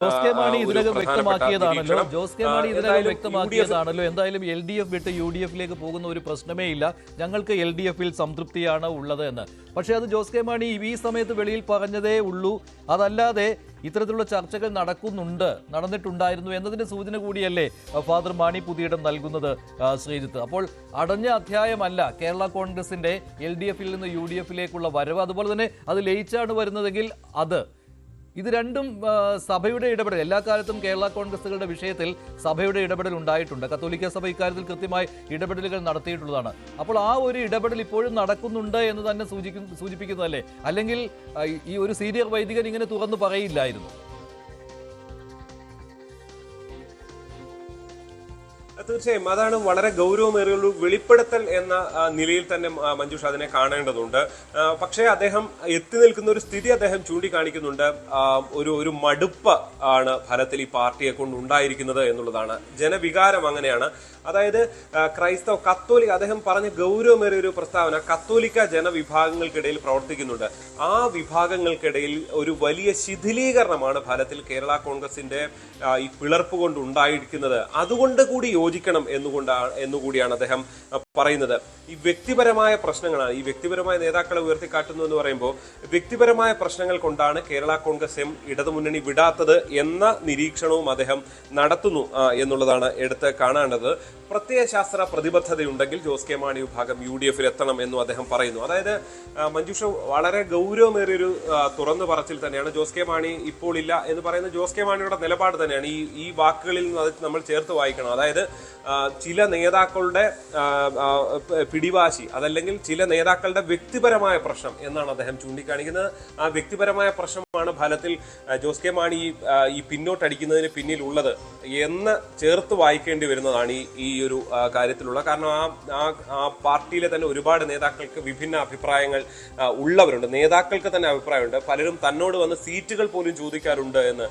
Jose K Mani ഒരു ഇതിനകം പ്രധാനപ്പെട്ട വ്യക്തമാക്കിയതാണല്ലോ നിരീക്ഷണം. ജോസ് കെ മാണി ഇതിനകം എന്തായാലും വ്യക്തമാക്കിയതാണല്ലോ എന്തായാലും LDF വിട്ട് UDF പോകുന്ന ഒരു പ്രശ്നമേ ഇല്ല, ഞങ്ങൾക്ക് LDF സംതൃപ്തിയാണ് ഉള്ളത് എന്ന്. പക്ഷേ അത് ജോസ് കെ മാണി ഈ സമയത്ത് വെളിയിൽ പറഞ്ഞതേ ഉള്ളൂ. അതല്ലാതെ ഇത്തരത്തിലുള്ള ചർച്ചകൾ നടന്നിട്ടുണ്ടായിരുന്നു എന്നതിന്റെ സൂചന കൂടിയല്ലേ ഫാദർ മാണി പുതിയിടം നൽകുന്നത് ശ്രീജിത്ത്. അപ്പോൾ അടഞ്ഞ അധ്യായമല്ല കേരള കോൺഗ്രസിന്റെ LDF നിന്ന് UDF വരവ്. അതുപോലെ തന്നെ അത് ലയിച്ചാണ് വരുന്നതെങ്കിൽ ഇത് രണ്ടും സഭയുടെ ഇടപെടൽ. എല്ലാ കാലത്തും കേരള കോൺഗ്രസുകളുടെ വിഷയത്തിൽ സഭയുടെ ഇടപെടൽ ഉണ്ടായിട്ടുണ്ട്. കത്തോലിക്ക സഭ ഇക്കാര്യത്തിൽ കൃത്യമായി ഇടപെടലുകൾ നടത്തിയിട്ടുള്ളതാണ്. അപ്പോൾ ആ ഒരു ഇടപെടൽ ഇപ്പോഴും നടക്കുന്നുണ്ട് എന്ന് തന്നെ സൂചിപ്പിക്കുന്നതല്ലേ? അല്ലെങ്കിൽ ഈ ഒരു സീനിയർ വൈദികൻ ഇങ്ങനെ തുറന്നു പറയില്ലായിരുന്നു. തീർച്ചയായും അതാണ് വളരെ ഗൗരവമേറിയ ഒരു വെളിപ്പെടുത്തൽ എന്ന നിലയിൽ തന്നെ മഞ്ജുഷ അതിനെ കാണേണ്ടതുണ്ട്. പക്ഷേ അദ്ദേഹം എത്തി നിൽക്കുന്ന ഒരു സ്ഥിതി അദ്ദേഹം ചൂണ്ടിക്കാണിക്കുന്നുണ്ട്. ഒരു മടുപ്പ് ആണ് ഫലത്തിൽ ഈ പാർട്ടിയെ കൊണ്ട് ഉണ്ടായിരിക്കുന്നത് എന്നുള്ളതാണ്. ജനവികാരം അങ്ങനെയാണ്. അതായത് ക്രൈസ്തവ കത്തോലിക്ക, അദ്ദേഹം പറഞ്ഞ ഗൗരവമേറിയ ഒരു പ്രസ്താവന, കത്തോലിക്ക ജനവിഭാഗങ്ങൾക്കിടയിൽ പ്രവർത്തിക്കുന്നുണ്ട്. ആ വിഭാഗങ്ങൾക്കിടയിൽ ഒരു വലിയ ശിഥിലീകരണമാണ് ഫലത്തിൽ കേരള കോൺഗ്രസിന്റെ ഈ പിളർപ്പ് കൊണ്ട് ഉണ്ടായിരിക്കുന്നത്. അതുകൊണ്ട് കൂടി യോജിക്കണം എന്നുകൂടിയാണ് അദ്ദേഹം പറയുന്നത്. ഈ വ്യക്തിപരമായ പ്രശ്നങ്ങളാണ്, ഈ വ്യക്തിപരമായ നേതാക്കളെ ഉയർത്തിക്കാട്ടുന്നു എന്ന് പറയുമ്പോൾ വ്യക്തിപരമായ പ്രശ്നങ്ങൾ കൊണ്ടാണ് കേരള കോൺഗ്രസ് ഇടതുമുന്നണി വിടാത്തത് എന്ന നിരീക്ഷണവും അദ്ദേഹം നടത്തുന്നു എന്നുള്ളതാണ് എടുത്ത് കാണേണ്ടത്. പ്രത്യയശാസ്ത്ര പ്രതിബദ്ധതയുണ്ടെങ്കിൽ ജോസ് കെ മാണി വിഭാഗം UDF എത്തണം എന്നും അദ്ദേഹം പറയുന്നു. അതായത് മഞ്ജുഷ വളരെ ഗൗരവമേറിയൊരു തുറന്നു പറച്ചിൽ തന്നെയാണ്. ജോസ് കെ മാണി ഇപ്പോൾ ഇല്ല എന്ന് പറയുന്ന ജോസ് കെ മാണിയുടെ നിലപാട് തന്നെയാണ്. ഈ വാക്കുകളിൽ നിന്ന് അത് നമ്മൾ ചേർത്ത് വായിക്കണം. അതായത് ചില നേതാക്കളുടെ പിടിവാശി, അതല്ലെങ്കിൽ ചില നേതാക്കളുടെ വ്യക്തിപരമായ പ്രശ്നം എന്നാണ് അദ്ദേഹം ചൂണ്ടിക്കാണിക്കുന്നത്. ആ വ്യക്തിപരമായ പ്രശ്നമാണ് ഫലത്തിൽ ജോസ് കെ മാണി ഈ പിന്നോട്ടടിക്കുന്നതിന് പിന്നിലുള്ളത് എന്ന് ചേർത്ത് വായിക്കേണ്ടി വരുന്നതാണ് ഈ ഒരു കാര്യത്തിലുള്ള. കാരണം ആ പാർട്ടിയിലെ തന്നെ ഒരുപാട് നേതാക്കൾക്ക് വിഭിന്ന അഭിപ്രായങ്ങൾ ഉള്ളവരുണ്ട്. നേതാക്കൾക്ക് തന്നെ അഭിപ്രായമുണ്ട്. പലരും തന്നോട് വന്ന് സീറ്റുകൾ പോലും ചോദിക്കാറുണ്ട് എന്ന്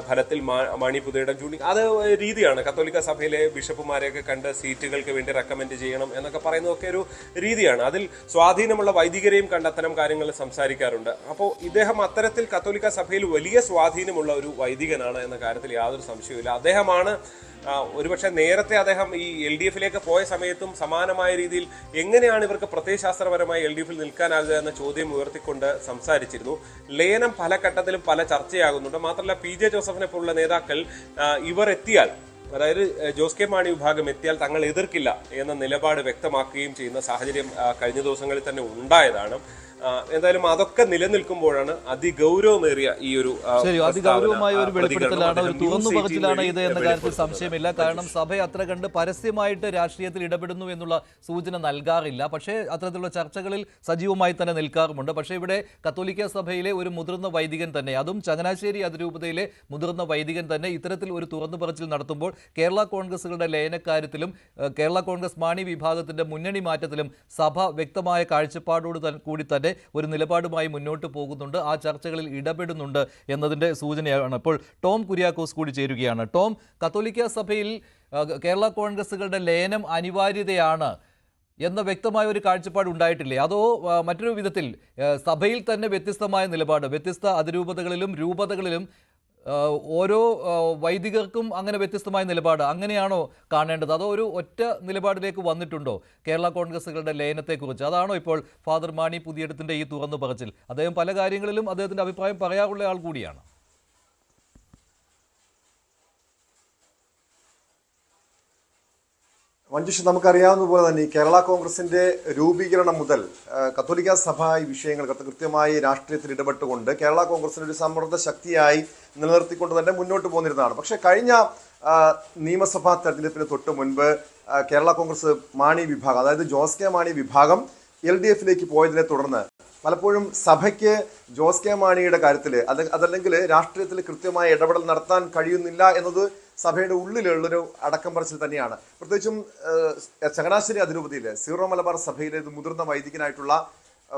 ഫലത്തിൽ മാണി പുതിയിടം അത് രീതിയാണ്. കത്തോലിക്ക സഭയിലെ ബിഷപ്പുമാരെയൊക്കെ കണ്ട് സീറ്റുകൾക്ക് വേണ്ടി റെക്കമെൻഡ് ചെയ്യണം എന്നൊക്കെ പറയുന്നതൊക്കെ ഒരു രീതിയാണ്. അതിൽ സ്വാധീനമുള്ള വൈദികരെയും കണ്ട് അത്തരം കാര്യങ്ങൾ സംസാരിക്കാറുണ്ട്. അപ്പോൾ ഇദ്ദേഹം അത്തരത്തിൽ കത്തോലിക്ക സഭയിൽ വലിയ സ്വാധീനമുള്ള ഒരു വൈദികനാണ് എന്ന കാര്യത്തിൽ യാതൊരു സംശയവുമില്ല. അദ്ദേഹമാണ് ഒരുപക്ഷെ നേരത്തെ അദ്ദേഹം ഈ LDF പോയ സമയത്തും സമാനമായ രീതിയിൽ എങ്ങനെയാണ് ഇവർക്ക് പ്രത്യയശാസ്ത്രപരമായി LDF നിൽക്കാനാകുക എന്ന ചോദ്യം ഉയർത്തിക്കൊണ്ട് സംസാരിച്ചിരുന്നു. ലയനം പല ഘട്ടത്തിലും പല ചർച്ചയാകുന്നുണ്ട്. മാത്രമല്ല PJ ജോസഫിനെ പോലുള്ള നേതാക്കൾ ഇവർ എത്തിയാൽ, അതായത് ജോസ് കെ മാണി വിഭാഗം എത്തിയാൽ തങ്ങൾ എതിർക്കില്ല എന്ന നിലപാട് വ്യക്തമാക്കുകയും ചെയ്യുന്ന സാഹചര്യം കഴിഞ്ഞ ദിവസങ്ങളിൽ തന്നെ ഉണ്ടായതാണ്. എന്തായാലും അതൊക്കെ നിലനിൽക്കുമ്പോഴാണ് അതിഗൗരവമേറിയ ഈ ഒരു അതിഗൗരവമായ ഒരു വെളിപ്പെടുത്തലാണ്, ഒരു തുറന്നു പറച്ചിലാണ് ഇത് എന്ന കാര്യത്തിൽ സംശയമില്ല. കാരണം സഭ അത്ര കണ്ട് പരസ്യമായിട്ട് രാഷ്ട്രീയത്തിൽ ഇടപെടുന്നു എന്നുള്ള സൂചന നൽകാറില്ല. പക്ഷേ അത്തരത്തിലുള്ള ചർച്ചകളിൽ സജീവമായി തന്നെ നിൽക്കാറുമുണ്ട്. പക്ഷേ ഇവിടെ കത്തോലിക്ക സഭയിലെ ഒരു മുതിർന്ന വൈദികൻ തന്നെ, അതും ചങ്ങനാശ്ശേരി അതിരൂപതയിലെ മുതിർന്ന വൈദികൻ തന്നെ ഇത്തരത്തിൽ ഒരു തുറന്നു പറച്ചിൽ നടത്തുമ്പോൾ കേരള കോൺഗ്രസുകളുടെ ലയനക്കാര്യത്തിലും കേരള കോൺഗ്രസ് മാണി വിഭാഗത്തിന്റെ മുന്നണി മാറ്റത്തിലും സഭ വ്യക്തമായ കാഴ്ചപ്പാടോട് കൂടി തന്നെ ഒരു നിലപാടുമായി മുന്നോട്ട് പോകുന്നുണ്ട്, ആ ചർച്ചകളിൽ ഇടപെടുന്നുണ്ട് എന്നതിന്റെ സൂചനയാണ്. അപ്പോൾ ടോം കുര്യാക്കോസ് കൂടി ചേരുകയാണ്. ടോം, കത്തോലിക്ക സഭയിൽ കേരള കോൺഗ്രസുകളുടെ ലയനം അനിവാര്യതയാണ് എന്ന വ്യക്തമായ ഒരു കാഴ്ചപ്പാട് ഉണ്ടായിട്ടില്ലേ? അതോ മറ്റൊരു വിധത്തിൽ സഭയിൽ തന്നെ വ്യത്യസ്തമായ നിലപാട്, വ്യത്യസ്ത അതിരൂപതകളിലും രൂപതകളിലും ഓരോ വൈദികർക്കും അങ്ങനെ വ്യത്യസ്തമായ നിലപാട്, അങ്ങനെയാണോ കാണേണ്ടത്? അതോ ഒരു ഒറ്റ നിലപാടിലേക്ക് വന്നിട്ടുണ്ടോ കേരള കോൺഗ്രസുകളുടെ ലയനത്തെക്കുറിച്ച്? അതാണോ ഇപ്പോൾ ഫാദർ മാണി പുതിയിടത്തിന്റെ ഈ തുറന്നു പറച്ചിൽ? അദ്ദേഹം പല കാര്യങ്ങളിലും അദ്ദേഹത്തിന്റെ അഭിപ്രായം പറയാറുള്ള ആൾ കൂടിയാണ്. മഞ്ജുഷ, നമുക്കറിയാവുന്ന പോലെ തന്നെ ഈ കേരള കോൺഗ്രസിന്റെ രൂപീകരണം മുതൽ കത്തോലിക്ക സഭ ഈ വിഷയങ്ങൾ കൃത്യമായി രാഷ്ട്രീയത്തിൽ ഇടപെട്ടുകൊണ്ട് കേരള കോൺഗ്രസിന്റെ ഒരു സമ്മർദ്ദ ശക്തിയായി നിലനിർത്തിക്കൊണ്ട് തന്നെ മുന്നോട്ട് പോന്നിരുന്നതാണ്. പക്ഷെ കഴിഞ്ഞ നിയമസഭാ തെരഞ്ഞെടുപ്പിന് തൊട്ട് മുൻപ് കേരള കോൺഗ്രസ് മാണി വിഭാഗം, അതായത് ജോസ് കെ മാണി വിഭാഗം LDF പോയതിനെ തുടർന്ന് പലപ്പോഴും സഭയ്ക്ക് ജോസ് കെ മാണിയുടെ കാര്യത്തിൽ അതല്ലെങ്കിൽ രാഷ്ട്രീയത്തിൽ കൃത്യമായ ഇടപെടൽ നടത്താൻ കഴിയുന്നില്ല എന്നത് സഭയുടെ ഉള്ളിലുള്ളൊരു അടക്കം പറച്ചിൽ തന്നെയാണ്. പ്രത്യേകിച്ചും ചങ്ങനാശ്ശേരി അതിരൂപതയിലെ സീറോ മലബാർ സഭയിലെ മുതിർന്ന വൈദികനായിട്ടുള്ള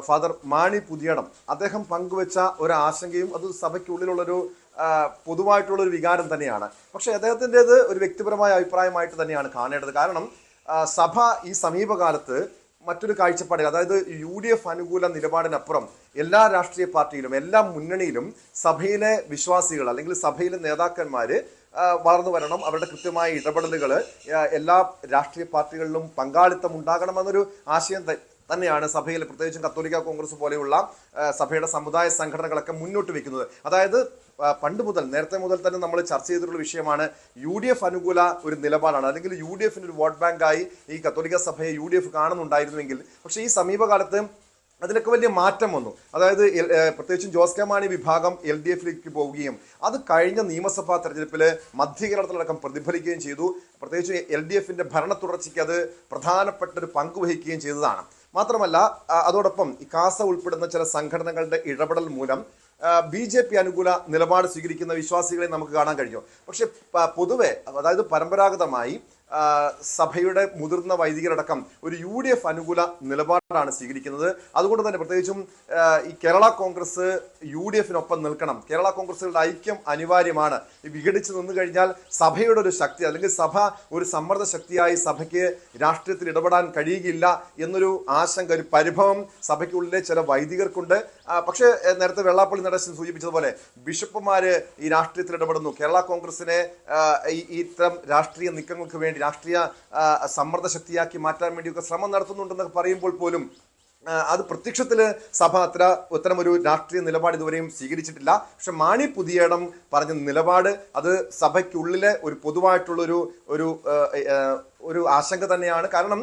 ഫാദർ മാണി പുതിയടം അദ്ദേഹം പങ്കുവെച്ച ഒരു ആശങ്കയും അത് സഭയ്ക്കുള്ളിലുള്ളൊരു പൊതുവായിട്ടുള്ളൊരു വികാരം തന്നെയാണ്. പക്ഷേ അദ്ദേഹത്തിൻ്റെത് ഒരു വ്യക്തിപരമായ അഭിപ്രായമായിട്ട് തന്നെയാണ് കാണേണ്ടത്. കാരണം സഭ ഈ സമീപകാലത്ത് മറ്റൊരു കാഴ്ചപ്പാടിൽ, അതായത് UDF അനുകൂല നിലപാടിനപ്പുറം എല്ലാ രാഷ്ട്രീയ പാർട്ടിയിലും എല്ലാ മുന്നണിയിലും സഭയിലെ വിശ്വാസികൾ അല്ലെങ്കിൽ സഭയിലെ നേതാക്കന്മാര് വളർന്നു വരണം, അവരുടെ കൃത്യമായ ഇടപെടലുകൾ എല്ലാ രാഷ്ട്രീയ പാർട്ടികളിലും പങ്കാളിത്തം ഉണ്ടാകണമെന്നൊരു ആശയം തന്നെയാണ് സഭയിൽ, പ്രത്യേകിച്ചും കത്തോലിക്ക കോൺഗ്രസ് പോലെയുള്ള സഭയുടെ സമുദായ സംഘടനകളൊക്കെ മുന്നോട്ട് വെക്കുന്നത്. അതായത് പണ്ട് മുതൽ, നേരത്തെ മുതൽ തന്നെ നമ്മൾ ചർച്ച ചെയ്തിട്ടുള്ള വിഷയമാണ് UDF അനുകൂല ഒരു നിലപാടാണ്, അല്ലെങ്കിൽ UDFന്റെ ഒരു വോട്ട് ബാങ്കായി ഈ കത്തോലിക്ക സഭയെ UDF കാണുന്നുണ്ടായിരുന്നുവെങ്കിൽ, പക്ഷേ ഈ സമീപകാലത്ത് അതിലൊക്കെ വലിയ മാറ്റം വന്നു. അതായത് പ്രത്യേകിച്ചും ജോസ് കെ മാണി വിഭാഗം LDFലേക്ക് പോവുകയും അത് കഴിഞ്ഞ നിയമസഭാ തെരഞ്ഞെടുപ്പിൽ മധ്യകേരളത്തിലടക്കം പ്രതിഫലിക്കുകയും ചെയ്തു. പ്രത്യേകിച്ച് LDFന്റെ ഭരണ തുടർച്ചയ്ക്ക് അത് പ്രധാനപ്പെട്ട ഒരു പങ്ക് വഹിക്കുകയും ചെയ്തതാണ്. മാത്രമല്ല അതോടൊപ്പം ഈ കാസ ഉൾപ്പെടുന്ന ചില സംഘടനകളുടെ ഇടപെടൽ മൂലം BJP അനുകൂല നിലപാട് സ്വീകരിക്കുന്ന വിശ്വാസികളെ നമുക്ക് കാണാൻ കഴിഞ്ഞു. പക്ഷെ പൊതുവെ, അതായത് പരമ്പരാഗതമായി സഭയുടെ മുതിർന്ന വൈദികരടക്കം ഒരു UDF അനുകൂല നിലപാടാണ് സ്വീകരിക്കുന്നത്. അതുകൊണ്ട് തന്നെ പ്രത്യേകിച്ചും ഈ കേരള കോൺഗ്രസ് UDFനൊപ്പം നിൽക്കണം, കേരള കോൺഗ്രസുകളുടെ ഐക്യം അനിവാര്യമാണ്. ഈ വിഘടിച്ച് നിന്നു കഴിഞ്ഞാൽ സഭയുടെ ഒരു ശക്തി, അല്ലെങ്കിൽ സഭ ഒരു സമ്മർദ്ദ ശക്തിയായി സഭയ്ക്ക് രാഷ്ട്രീയത്തിൽ ഇടപെടാൻ കഴിയുകയില്ല എന്നൊരു ആശങ്ക, ഒരു പരിഭവം സഭയ്ക്കുള്ളിലെ ചില വൈദികർക്കുണ്ട്. പക്ഷേ നേരത്തെ വെള്ളാപ്പള്ളി നടേശൻ സൂചിപ്പിച്ചതുപോലെ ബിഷപ്പുമാര് ഈ രാഷ്ട്രീയത്തിൽ ഇടപെടുന്നു, കേരള കോൺഗ്രസിനെ ഇത്തരം രാഷ്ട്രീയ നീക്കങ്ങൾക്ക് വേണ്ടി, രാഷ്ട്രീയ സമ്മർദ്ദ ശക്തിയാക്കി മാറ്റാൻ വേണ്ടിയൊക്കെ ശ്രമം നടത്തുന്നുണ്ടെന്നൊക്കെ പറയുമ്പോൾ പോലും അത് പ്രത്യക്ഷത്തിൽ സഭ അത്തരമൊരു രാഷ്ട്രീയ നിലപാട് ഇതുവരെയും സ്വീകരിച്ചിട്ടില്ല. പക്ഷെ മാണി പുതിയടം പറഞ്ഞ നിലപാട് അത് സഭയ്ക്കുള്ളിലെ ഒരു പൊതുവായിട്ടുള്ളൊരു ഒരു ആശങ്ക തന്നെയാണ്. കാരണം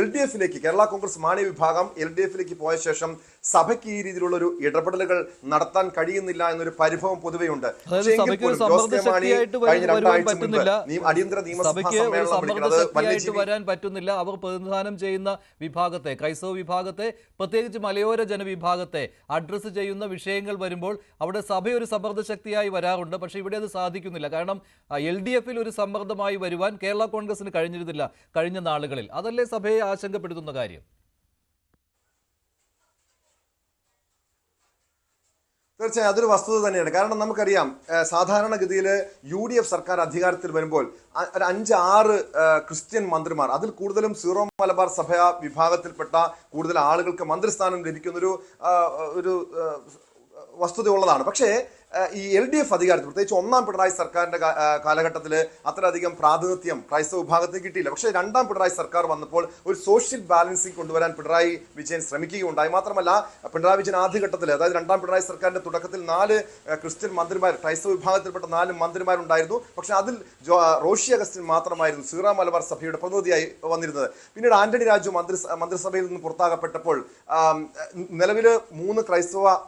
LDFലേക്ക്, കേരള കോൺഗ്രസ് മാണി വിഭാഗം LDFലേക്ക് പോയ ശേഷം സഭയ്ക്ക് ഈ രീതിയിലുള്ള ഒരു ഇടപെടലുകൾ നടത്താൻ കഴിയുന്നില്ല എന്നൊരു പരിഭവം പൊതുവെയുണ്ട്. വരാൻ പറ്റുന്നില്ല. അവർ പ്രതിനിധാനം ചെയ്യുന്ന വിഭാഗത്തെ, ക്രൈസ്തവ വിഭാഗത്തെ, പ്രത്യേകിച്ച് മലയോര ജനവിഭാഗത്തെ അഡ്രസ്സ് ചെയ്യുന്ന വിഷയങ്ങൾ വരുമ്പോൾ അവിടെ സഭ ഒരു സമ്മർദ്ദ ശക്തിയായി വരാറുണ്ട്. പക്ഷേ ഇവിടെ അത് സാധിക്കുന്നില്ല. കാരണം LDFൽ ഒരു സമ്മർദ്ദമായി വരുവാൻ കേരള കോൺഗ്രസിന് കഴിഞ്ഞിരുന്നില്ല കഴിഞ്ഞ നാളുകളിൽ. അതല്ലേ സഭയെ ആശങ്കപ്പെടുത്തുന്ന കാര്യം? തീർച്ചയായും അതൊരു വസ്തുത തന്നെയാണ്. കാരണം നമുക്കറിയാം, സാധാരണഗതിയിൽ UDF സർക്കാർ അധികാരത്തിൽ വരുമ്പോൾ ഒരു 5-6 ക്രിസ്ത്യൻ മന്ത്രിമാർ, അതിൽ കൂടുതലും സീറോ മലബാർ സഭ വിഭാഗത്തിൽപ്പെട്ട കൂടുതൽ ആളുകൾക്ക് മന്ത്രിസ്ഥാനം ലഭിക്കുന്നൊരു വസ്തുത ഉള്ളതാണ്. പക്ഷേ ഈ LDF അധികാരത്തിൽ, പ്രത്യേകിച്ച് ഒന്നാം പിണറായി സർക്കാരിന്റെ കാലഘട്ടത്തിൽ അത്രയധികം പ്രാതിനിധ്യം ക്രൈസ്തവ വിഭാഗത്തിന് കിട്ടിയില്ല. പക്ഷേ രണ്ടാം പിണറായി സർക്കാർ വന്നപ്പോൾ ഒരു സോഷ്യൽ ബാലൻസിങ് കൊണ്ടുവരാൻ പിണറായി വിജയൻ ശ്രമിക്കുകയുണ്ടായി. മാത്രമല്ല പിണറായി വിജയൻ ആദ്യഘട്ടത്തിൽ, അതായത് രണ്ടാം പിണറായി സർക്കാരിന്റെ തുടക്കത്തിൽ 4 ക്രിസ്ത്യൻ മന്ത്രിമാർ, ക്രൈസ്തവ വിഭാഗത്തിൽപ്പെട്ട 4 മന്ത്രിമാരുണ്ടായിരുന്നു. പക്ഷെ അതിൽ റോഷി അഗസ്റ്റിൻ മാത്രമായിരുന്നു സീറോ മലബാർ സഭയുടെ പ്രതിനിധിയായി വന്നിരുന്നത്. പിന്നീട് ആന്റണി രാജു മന്ത്രിസഭയിൽ നിന്ന് പുറത്താകപ്പെട്ടപ്പോൾ നിലവിൽ 3 ക്രൈസ്തവ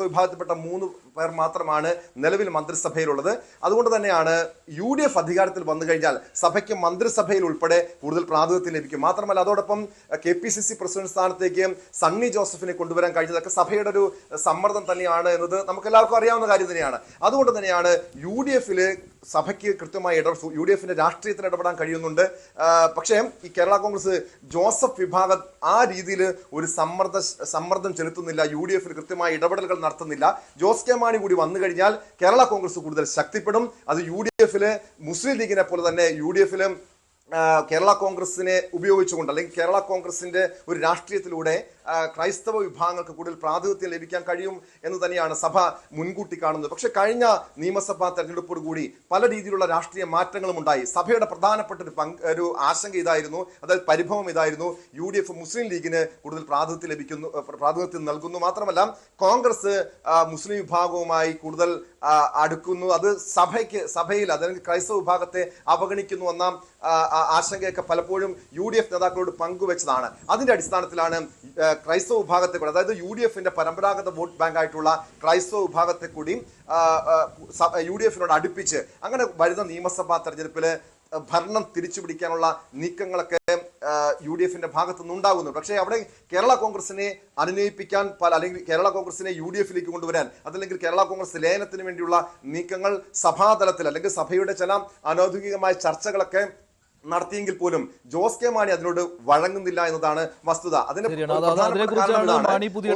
വിഭാഗത്തിൽപ്പെട്ട 3 പേർ മാത്രമാണ് നിലവിൽ മന്ത്രിസഭയിലുള്ളത്. അതുകൊണ്ട് തന്നെയാണ് UDF അധികാരത്തിൽ വന്നു കഴിഞ്ഞാൽ സഭയ്ക്ക് മന്ത്രിസഭയിൽ ഉൾപ്പെടെ കൂടുതൽ പ്രാതിനിധ്യം ലഭിക്കും. മാത്രമല്ല അതോടൊപ്പം KPCC പ്രസിഡന്റ് സ്ഥാനത്തേക്ക് സണ്ണി ജോസഫിനെ കൊണ്ടുവരാൻ കഴിഞ്ഞതൊക്കെ സഭയുടെ ഒരു സമ്മർദ്ദം തന്നെയാണ് എന്നത് നമുക്ക് എല്ലാവർക്കും അറിയാവുന്ന കാര്യം തന്നെയാണ്. അതുകൊണ്ട് തന്നെയാണ് UDFല് സഭയ്ക്ക് കൃത്യമായി UDFന്റെ രാഷ്ട്രീയത്തിൽ ഇടപെടാൻ കഴിയുന്നുണ്ട്. പക്ഷേ ഈ കേരള കോൺഗ്രസ് ജോസഫ് വിഭാഗം ആ രീതിയിൽ ഒരു സമ്മർദ്ദം ചെലുത്തുന്നില്ല, UDFൽ കൃത്യമായ ഇടപെടലുകൾ നടത്തുന്നില്ല. ജോസ് കെ മാണി കൂടി വന്നു കഴിഞ്ഞാൽ കേരള കോൺഗ്രസ് കൂടുതൽ ശക്തിപ്പെടും. അത് UDFല് മുസ്ലിം ലീഗിനെ പോലെ തന്നെ UDFല് കേരള കോൺഗ്രസിനെ ഉപയോഗിച്ചുകൊണ്ട്, അല്ലെങ്കിൽ കേരള കോൺഗ്രസിന്റെ ഒരു രാഷ്ട്രീയത്തിലൂടെ ക്രൈസ്തവ വിഭാഗങ്ങൾക്ക് കൂടുതൽ പ്രാതിനിധ്യം ലഭിക്കാൻ കഴിയും എന്ന് തന്നെയാണ് സഭ മുൻകൂട്ടി കാണുന്നത്. പക്ഷെ കഴിഞ്ഞ നിയമസഭാ തെരഞ്ഞെടുപ്പോട് കൂടി പല രീതിയിലുള്ള രാഷ്ട്രീയ മാറ്റങ്ങളും ഉണ്ടായി. സഭയുടെ പ്രധാനപ്പെട്ട ഒരു ആശങ്ക ഇതായിരുന്നു, അതായത് പരിഭവം ഇതായിരുന്നു, UDF മുസ്ലിം ലീഗിന് കൂടുതൽ പ്രാതിനിധ്യം നൽകുന്നു. മാത്രമല്ല കോൺഗ്രസ് മുസ്ലിം വിഭാഗവുമായി കൂടുതൽ അടുക്കുന്നു, അത് സഭയിൽ അല്ലെങ്കിൽ ക്രൈസ്തവ വിഭാഗത്തെ അവഗണിക്കുന്നു എന്ന ആശങ്കയൊക്കെ പലപ്പോഴും UDF നേതാക്കളോട് പങ്കുവെച്ചതാണ്. അതിന്റെ അടിസ്ഥാനത്തിലാണ് ക്രൈസ്തവ വിഭാഗത്തെ കൂടി, അതായത് UDFന്റെ പരമ്പരാഗത വോട്ട് ബാങ്ക് ആയിട്ടുള്ള ക്രൈസ്തവ വിഭാഗത്തെ കൂടി UDFനോട് അടുപ്പിച്ച് അങ്ങനെ വരുന്ന നിയമസഭാ തെരഞ്ഞെടുപ്പില് ഭരണം തിരിച്ചുപിടിക്കാനുള്ള നീക്കങ്ങളൊക്കെ UDFന്റെ ഭാഗത്തു നിന്നുണ്ടാകുന്നു. പക്ഷേ അവിടെ കേരള കോൺഗ്രസിനെ അനുനയിപ്പിക്കാൻ അല്ലെങ്കിൽ കേരള കോൺഗ്രസിനെ UDFലേക്ക് കൊണ്ടുവരാൻ, അതല്ലെങ്കിൽ കേരള കോൺഗ്രസ് ലയനത്തിന് വേണ്ടിയുള്ള നീക്കങ്ങൾ സഭാതലത്തിൽ അല്ലെങ്കിൽ സഭയുടെ ചില അനൗദ്യോഗികമായ ചർച്ചകളൊക്കെ നടത്തിയെങ്കിൽ പോലും ജോസ് കെ മാണി അതിനോട് വഴങ്ങുന്നില്ല എന്നതാണ് വസ്തുത. അതിന്